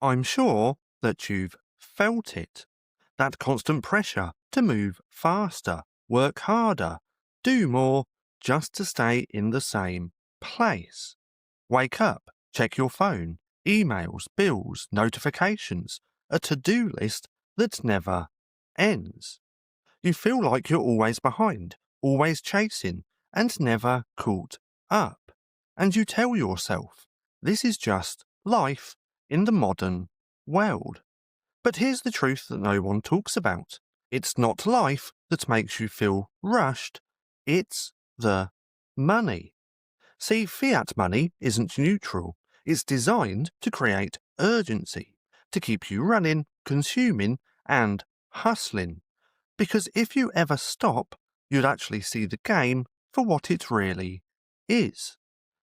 I'm sure that you've felt it. That constant pressure to move faster, work harder, do more, just to stay in the same place. Wake up, check your phone, emails, bills, notifications, a to-do list that never ends. You feel like you're always behind, always chasing, and never caught up. And you tell yourself, this is just life in the modern world. But here's the truth that no one talks about. It's not life that makes you feel rushed, it's the money. See, fiat money isn't neutral. It's designed to create urgency, to keep you running, consuming, and hustling. Because if you ever stop, you'd actually see the game for what it really is.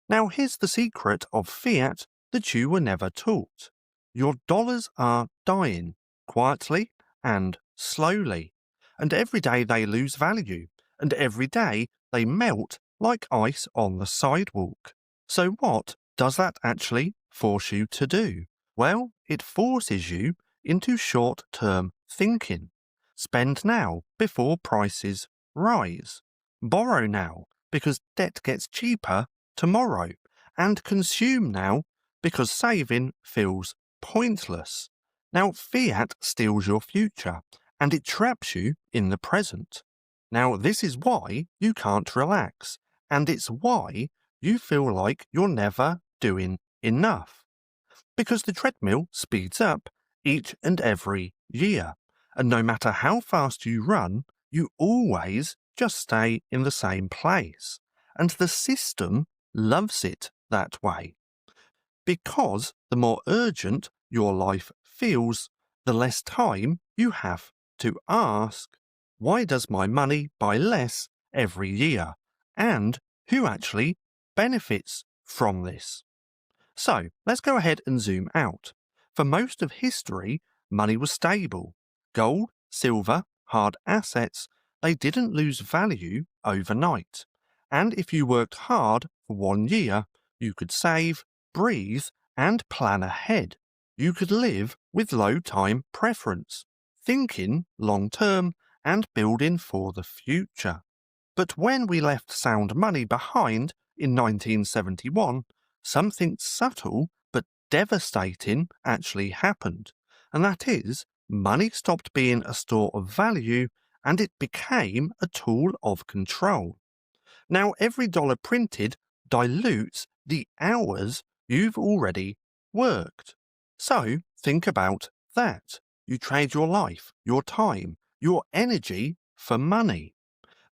Now here's the secret of fiat that you were never taught. Your dollars are dying, quietly and slowly. And every day they lose value, and every day they melt like ice on the sidewalk. So what does that actually force you to do? Well, it forces you into short-term thinking. Spend now before prices rise. Borrow now because debt gets cheaper tomorrow. And consume now because saving feels pointless. Now, fiat steals your future and it traps you in the present. Now, this is why you can't relax, and it's why you feel like you're never doing enough. Because the treadmill speeds up each and every year, and no matter how fast you run, you always just stay in the same place. And the system loves it that way. Because the more urgent your life feels, the less time you have to ask, why does my money buy less every year? And who actually benefits from this? So let's go ahead and zoom out. For most of history, money was stable. Gold, silver, hard assets, they didn't lose value overnight. And if you worked hard for 1 year, you could save, breathe, and plan ahead. You could live with low time preference, thinking long term and building for the future. But when we left sound money behind in 1971, something subtle but devastating actually happened, and that is, money stopped being a store of value and it became a tool of control. Now, every dollar printed dilutes the hours you've already worked. So, think about that. You trade your life, your time, your energy for money.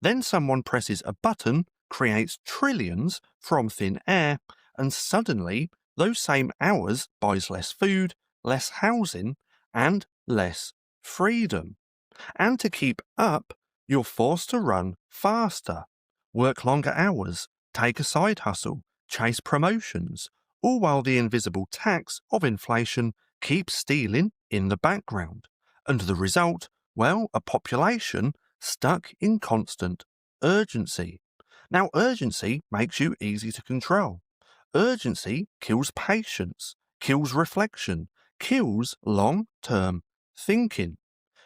Then someone presses a button, creates trillions from thin air, and suddenly those same hours buys less food, less housing, and less freedom. And to keep up, you're forced to run faster, work longer hours, take a side hustle, chase promotions, all while the invisible tax of inflation keeps stealing in the background. And the result, well, a population stuck in constant urgency. Now, urgency makes you easy to control. Urgency kills patience, kills reflection, kills long-term thinking.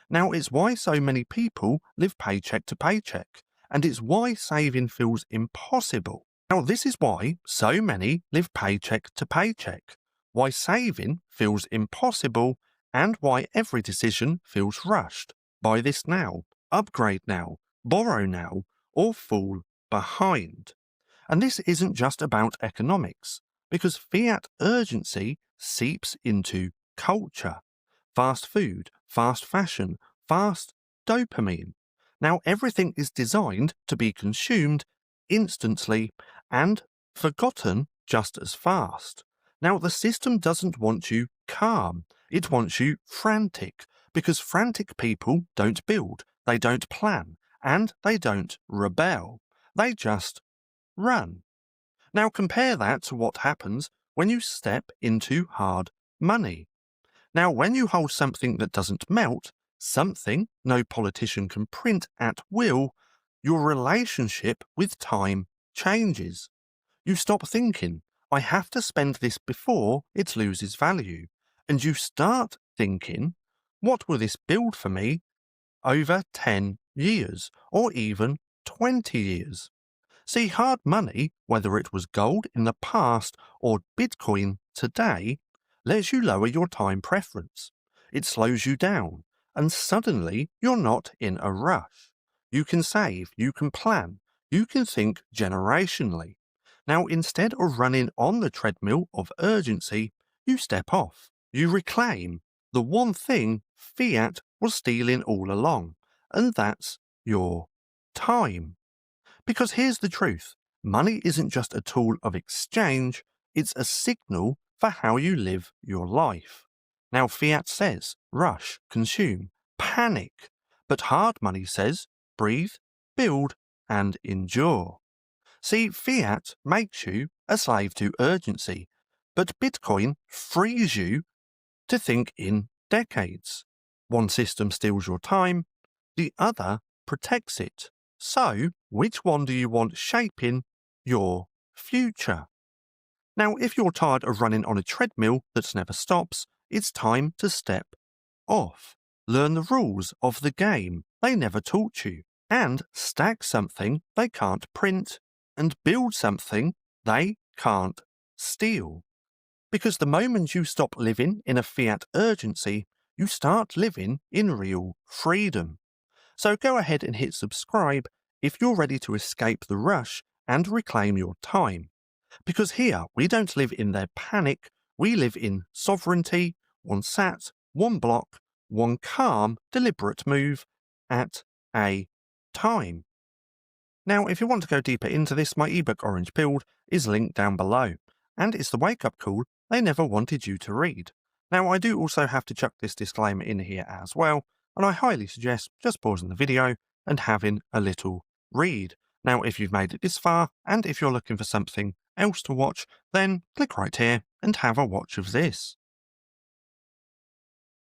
Now, it's why so many people live paycheck to paycheck, and it's why saving feels impossible. Now, this is why so many live paycheck to paycheck, why saving feels impossible, and why every decision feels rushed. Buy this now, upgrade now, borrow now, or fall behind. And this isn't just about economics, because fiat urgency seeps into culture. Fast food, fast fashion, fast dopamine. Now everything is designed to be consumed instantly and forgotten just as fast. Now the system doesn't want you calm, it wants you frantic, because frantic people don't build, they don't plan, and they don't rebel. They just run. Now compare that to what happens when you step into hard money. Now, when you hold something that doesn't melt, something no politician can print at will, your relationship with time changes. You stop thinking, I have to spend this before it loses value, And you start thinking, what will this build for me over 10 years or even 20 years? See, hard money, whether it was gold in the past or Bitcoin today, lets you lower your time preference. It slows you down, and suddenly you're not in a rush. You can save, you can plan, you can think generationally. Now, instead of running on the treadmill of urgency, you step off. You reclaim the one thing Fiat was stealing all along, and that's your time. Because here's the truth, money isn't just a tool of exchange, it's a signal for how you live your life. Now, Fiat says, rush, consume, panic, but hard money says, breathe, build, and endure. See, Fiat makes you a slave to urgency, but Bitcoin frees you to think in decades. One system steals your time, the other protects it. So, which one do you want shaping your future? Now, if you're tired of running on a treadmill that never stops, it's time to step off. Learn the rules of the game they never taught you, and stack something they can't print, and build something they can't steal. Because the moment you stop living in a fiat urgency, you start living in real freedom. So go ahead and hit subscribe if you're ready to escape the rush and reclaim your time. Because here we don't live in their panic, we live in sovereignty, one sat, one block, one calm, deliberate move at a time. Now, if you want to go deeper into this, my ebook Orange Pilled is linked down below, and it's the wake-up call they never wanted you to read. Now, I do also have to chuck this disclaimer in here as well, and I highly suggest just pausing the video and having a little read. Now, if you've made it this far, and if you're looking for something else to watch, then click right here and have a watch of this.